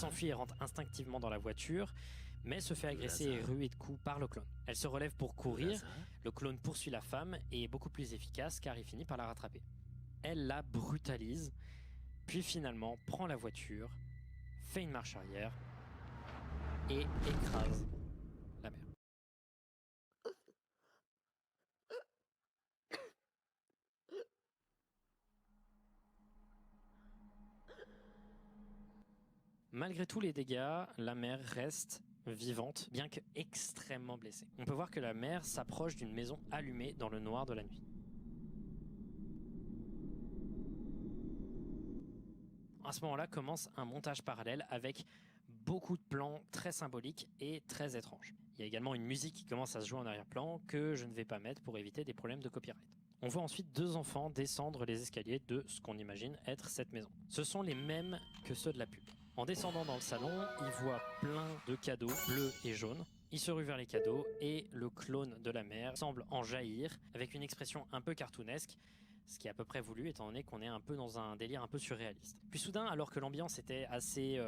s'enfuit et rentre instinctivement dans la voiture, mais se fait agresser et ruer de coups par le clone. Elle se relève pour courir, le clone poursuit la femme et est beaucoup plus efficace car il finit par la rattraper. Elle la brutalise, puis finalement prend la voiture, fait une marche arrière et écrase la mère. Malgré tous les dégâts, la mère reste vivante, bien que extrêmement blessée. On peut voir que la mère s'approche d'une maison allumée dans le noir de la nuit. À ce moment-là commence un montage parallèle avec beaucoup de plans très symboliques et très étranges. Il y a également une musique qui commence à se jouer en arrière-plan que je ne vais pas mettre pour éviter des problèmes de copyright. On voit ensuite deux enfants descendre les escaliers de ce qu'on imagine être cette maison. Ce sont les mêmes que ceux de la pub. En descendant dans le salon, ils voient plein de cadeaux bleus et jaunes. Ils se ruent vers les cadeaux et le clone de la mère semble en jaillir avec une expression un peu cartoonesque, ce qui est à peu près voulu étant donné qu'on est un peu dans un délire un peu surréaliste. Puis soudain, alors que l'ambiance était assez